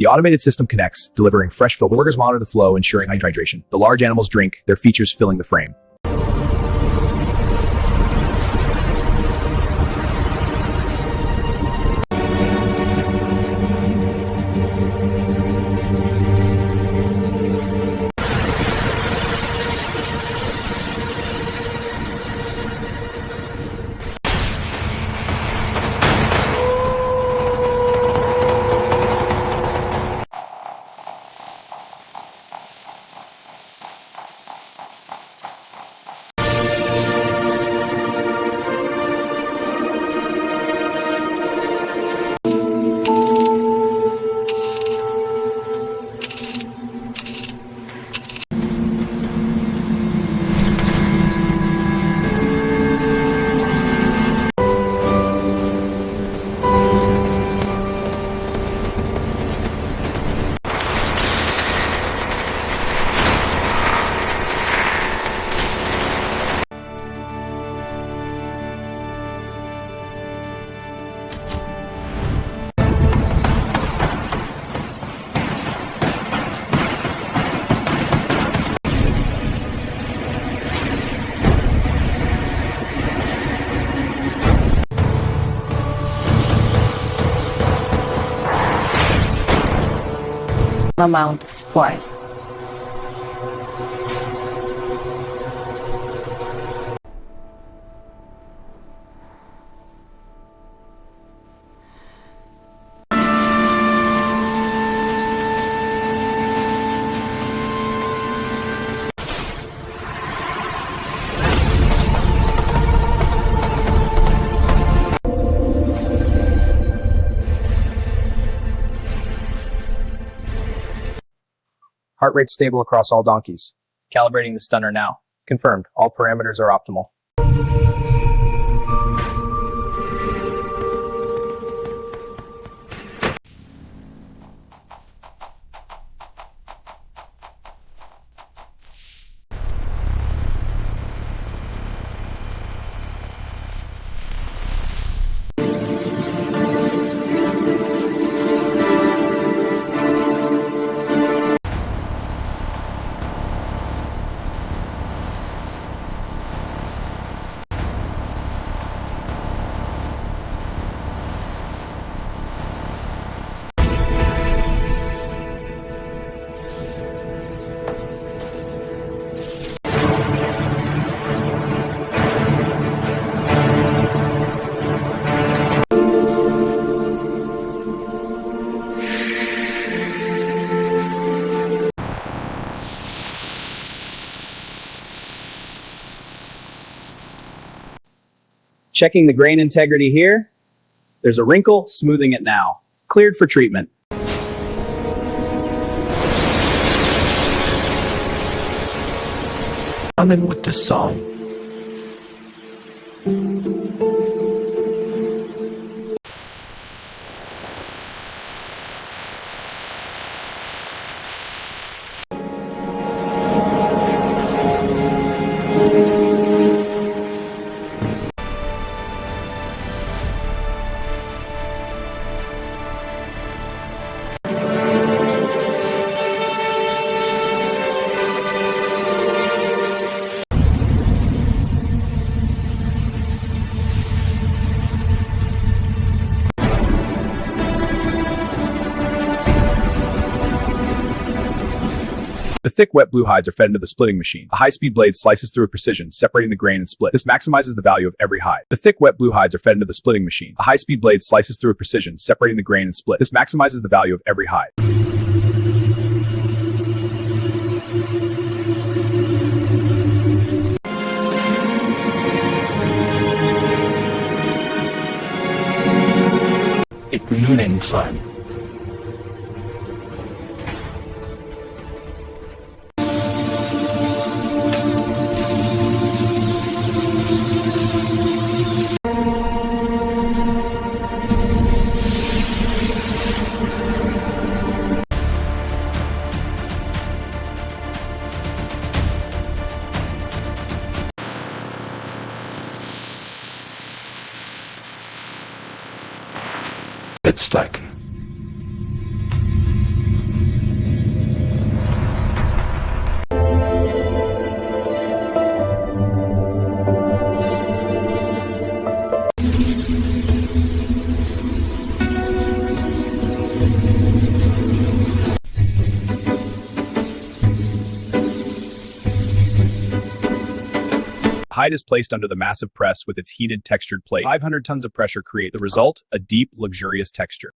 automated system connects, delivering fresh fill. Workers monitor the flow, ensuring hydration. The large animals drink, their features filling the frame. Amount support. Heart rate stable across all donkeys. Calibrating the stunner now. Confirmed. All parameters are optimal. Checking the grain integrity here. There's a wrinkle, smoothing it now. Cleared for treatment. I'm in with this song. The thick, wet blue hides are fed into the splitting machine. A high-speed blade slices through with precision, separating the grain and split. This maximizes the value of every hide. The thick, wet blue hides are fed into the splitting machine. A high-speed blade slices through with precision, separating the grain and split. This maximizes the value of every hide. Humane Handling. It's like hide is placed under the massive press with its heated textured plate. 500 tons of pressure create the result, a deep, luxurious texture.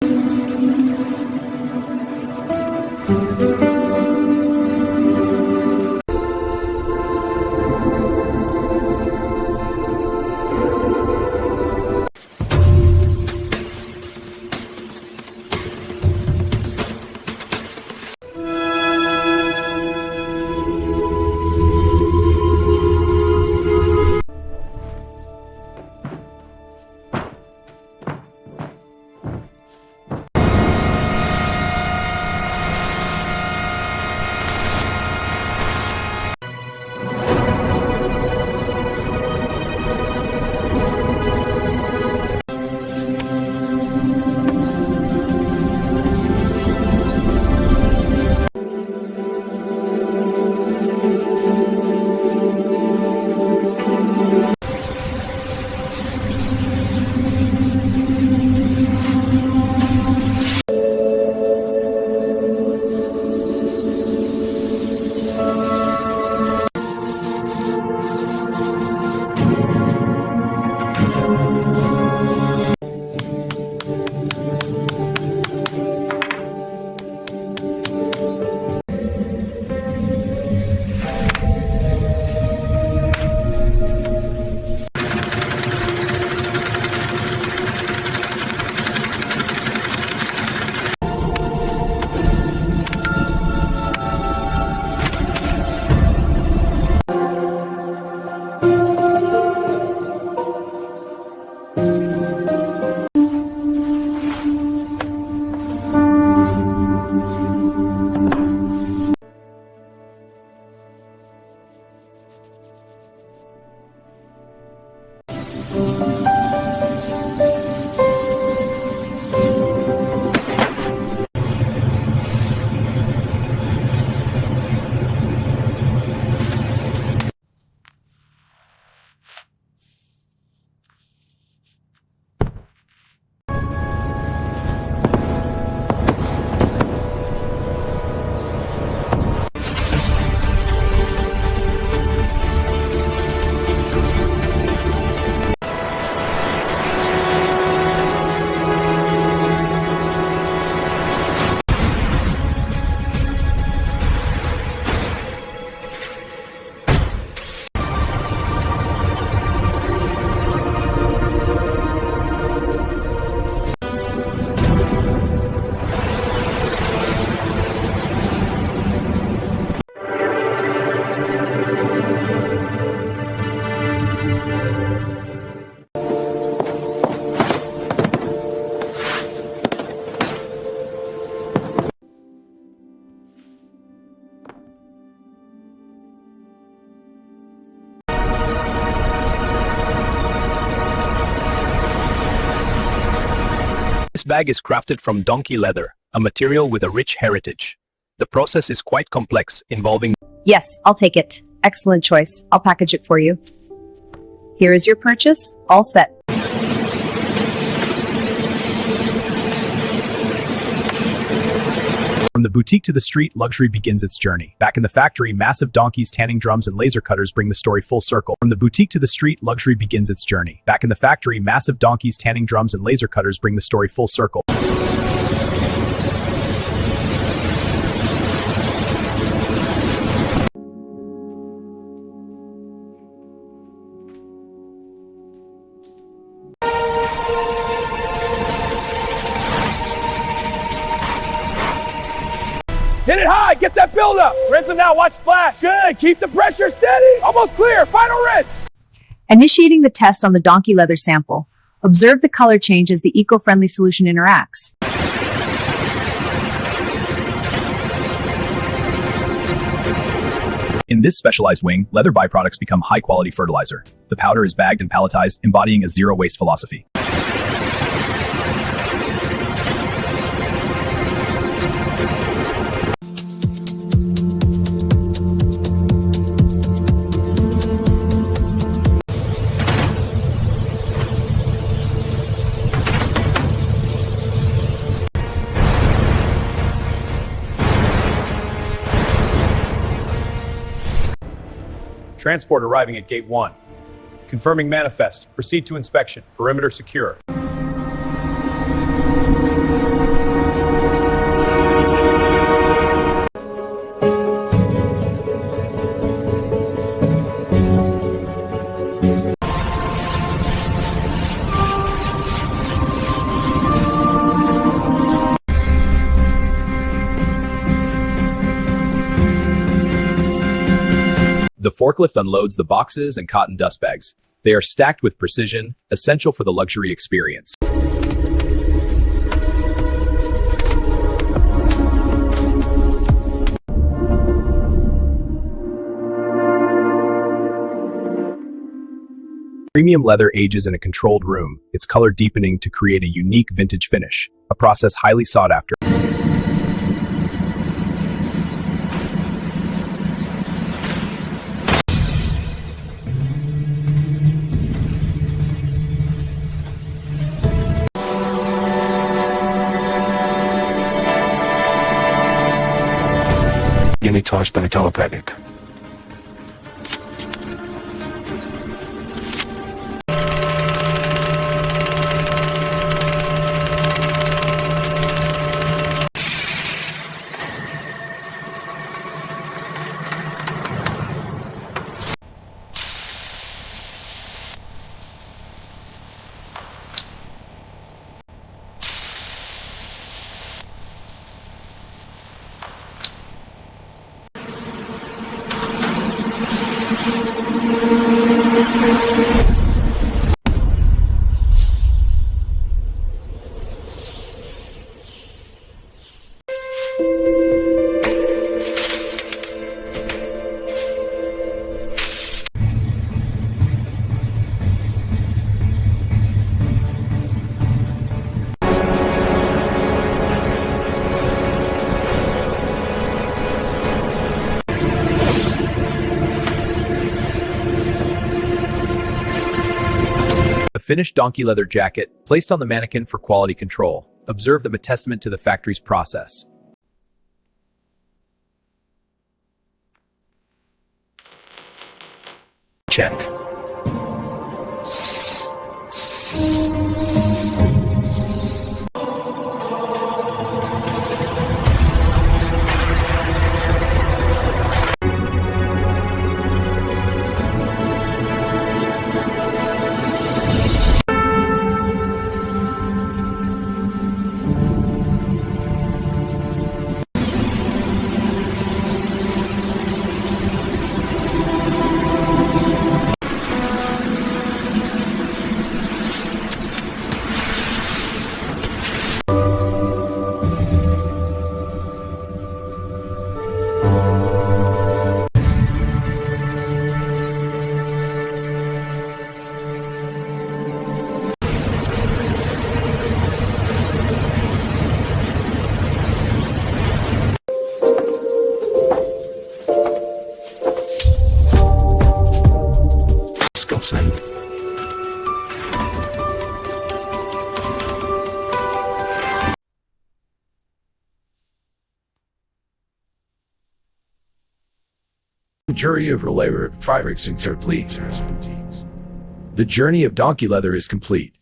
This bag is crafted from donkey leather, a material with a rich heritage. The process is quite complex, involving... Yes, I'll take it. Excellent choice. I'll package it for you. Here is your purchase. All set. From the boutique to the street, luxury begins its journey. Back in the factory, massive donkeys, tanning drums, and laser cutters bring the story full circle. From the boutique to the street, luxury begins its journey. Back in the factory, massive donkeys, tanning drums, and laser cutters bring the story full circle. Hit it high, get that buildup. Rinse them now, watch splash. Good, keep the pressure steady. Almost clear, final rinse. Initiating the test on the donkey leather sample. Observe the color change as the eco-friendly solution interacts. In this specialized wing, leather byproducts become high-quality fertilizer. The powder is bagged and palletized, embodying a zero-waste philosophy. Transport arriving at Gate 1. Confirming manifest. Proceed to inspection. Perimeter secure. The forklift unloads the boxes and cotton dust bags. They are stacked with precision, essential for the luxury experience. Premium leather ages in a controlled room, its color deepening to create a unique vintage finish, a process highly sought after. Unitized by telepathic. A finished donkey leather jacket, placed on the mannequin for quality control. Observe them a testament to the factory's process. Check. Jury of Relayer Freiwechsel complete. The journey of donkey leather is complete.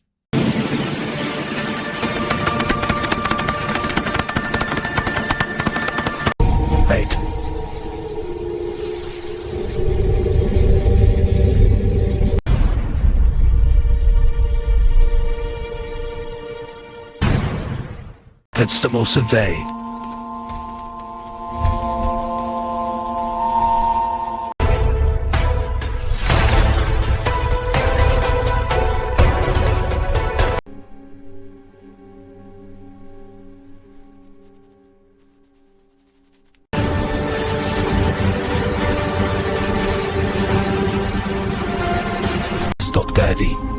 Wait. That's the most survey. Stop, Daddy.